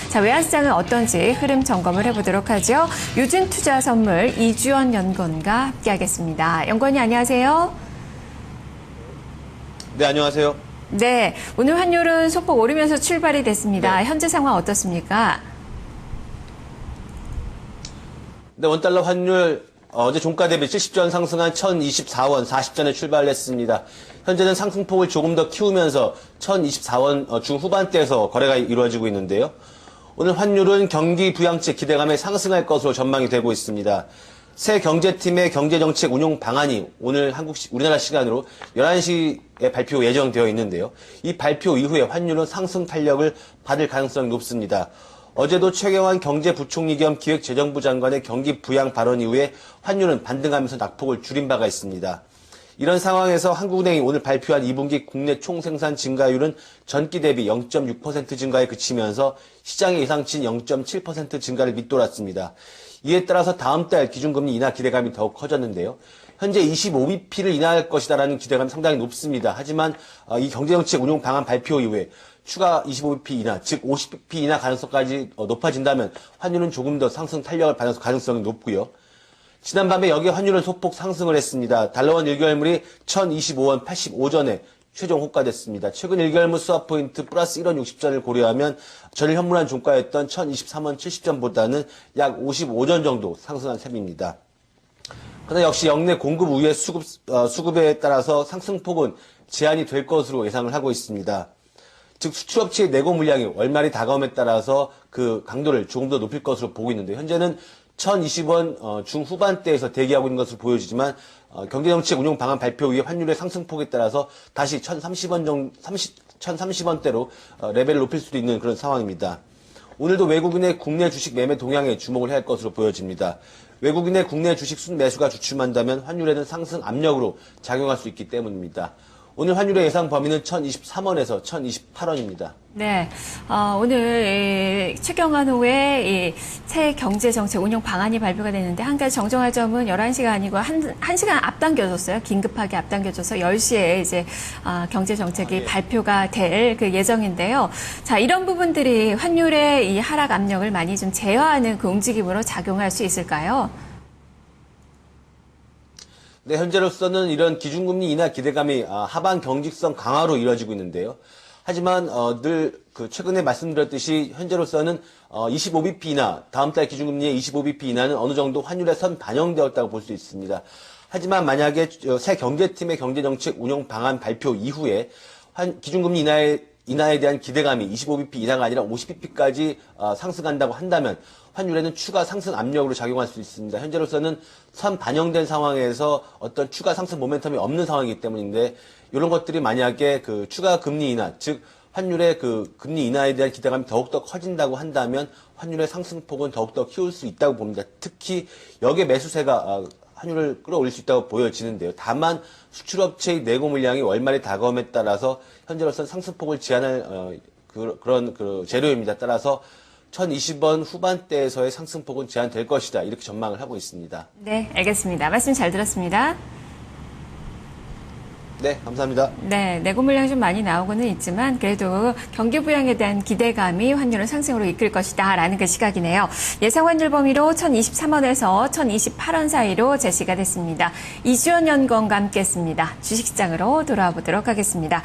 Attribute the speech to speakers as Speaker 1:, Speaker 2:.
Speaker 1: 자, 외환시장은 어떤지 흐름 점검을 해보도록 하죠. 유진투자선물 이주연 연구원과 함께하겠습니다. 연구원님 안녕하세요.
Speaker 2: 네, 안녕하세요.
Speaker 1: 네, 오늘 환율은 소폭 오르면서 출발이 됐습니다.
Speaker 2: 네.
Speaker 1: 현재 상황 어떻습니까?
Speaker 2: 네, 원달러 환율 어제 종가 대비 70전 상승한 1024원 40전에 출발했습니다. 현재는 상승폭을 조금 더 키우면서 1024원 중후반대에서 거래가 이루어지고 있는데요. 오늘 환율은 경기 부양책 기대감에 상승할 것으로 전망이 되고 있습니다. 새 경제팀의 경제정책 운용 방안이 오늘 우리나라 시간으로 11시에 발표 예정되어 있는데요. 이 발표 이후에 환율은 상승 탄력을 받을 가능성이 높습니다. 어제도 최경환 경제부총리 겸 기획재정부 장관의 경기 부양 발언 이후에 환율은 반등하면서 낙폭을 줄인 바가 있습니다. 이런 상황에서 한국은행이 오늘 발표한 2분기 국내 총생산 증가율은 전기 대비 0.6% 증가에 그치면서 시장의 예상치인 0.7% 증가를 밑돌았습니다. 이에 따라서 다음 달 기준금리 인하 기대감이 더욱 커졌는데요. 현재 25bp를 인하할 것이다라는 기대감이 상당히 높습니다. 하지만 이 경제정책 운용 방안 발표 이후에 추가 25bp 인하, 즉 50bp 인하 가능성까지 높아진다면 환율은 조금 더 상승 탄력을 받을 가능성이 높고요. 지난밤에 여기 환율은 소폭 상승을 했습니다. 달러원 1개월물이 1025원 85전에 최종 호가됐습니다. 최근 1개월물 스왑 포인트 플러스 1원 60전을 고려하면 전일 현물한 종가였던 1023원 70전보다는 약 55전 정도 상승한 셈입니다. 그러나 역시 역내 공급 우위의 수급에 따라서 상승폭은 제한이 될 것으로 예상을 하고 있습니다. 즉 수출업체의 내고 물량이 월말이 다가옴에 따라서 그 강도를 조금 더 높일 것으로 보고 있는데 현재는 1020원 중후반대에서 대기하고 있는 것으로 보여지지만 경제정책 운용 방안 발표 이후에 환율의 상승폭에 따라서 다시 1030원대로 레벨을 높일 수도 있는 그런 상황입니다. 오늘도 외국인의 국내 주식 매매 동향에 주목을 해야 할 것으로 보여집니다. 외국인의 국내 주식 순매수가 주춤한다면 환율에는 상승 압력으로 작용할 수 있기 때문입니다. 오늘 환율의 예상 범위는 1023원에서 1028원입니다.
Speaker 1: 네, 오늘 최경환 후에 새 경제정책 운용 방안이 발표가 됐는데 한 가지 정정할 점은 11시가 아니고 한 시간 앞당겨졌어요. 긴급하게 앞당겨져서 10시에 이제 경제정책이 발표가 될 그 예정인데요. 자, 이런 부분들이 환율의 이 하락 압력을 많이 좀 제어하는 그 움직임으로 작용할 수 있을까요?
Speaker 2: 네, 현재로서는 이런 기준금리 인하 기대감이 하반 경직성 강화로 이루어지고 있는데요. 하지만 늘 최근에 말씀드렸듯이 현재로서는 25bp 인하, 다음 달 기준금리의 25bp 인하는 어느 정도 환율에 선 반영되었다고 볼 수 있습니다. 하지만 만약에 새 경제팀의 경제정책 운용 방안 발표 이후에 기준금리 인하에 대한 기대감이 25bp 이상이 아니라 50bp까지 상승한다고 한다면 환율에는 추가 상승 압력으로 작용할 수 있습니다. 현재로서는 선 반영된 상황에서 어떤 추가 상승 모멘텀이 없는 상황이기 때문인데 이런 것들이 만약에 추가 금리 인하, 즉 환율의 금리 인하에 대한 기대감이 더욱더 커진다고 한다면 환율의 상승폭은 더욱더 키울 수 있다고 봅니다. 특히 여기에 매수세가 환율을 끌어올릴 수 있다고 보여지는데요. 다만 수출업체의 내고 물량이 월말에 다가옴에 따라서 현재로서는 상승폭을 제한할 그런 재료입니다. 따라서 1020원 후반대에서의 상승폭은 제한될 것이다. 이렇게 전망을 하고 있습니다.
Speaker 1: 네, 알겠습니다. 말씀 잘 들었습니다.
Speaker 2: 네, 감사합니다.
Speaker 1: 네, 내고 물량이 좀 많이 나오고는 있지만 그래도 경기 부양에 대한 기대감이 환율을 상승으로 이끌 것이다라는 그 시각이네요. 예상 환율 범위로 1023원에서 1028원 사이로 제시가 됐습니다. 이주연 연구원과 함께했습니다. 주식시장으로 돌아와 보도록 하겠습니다.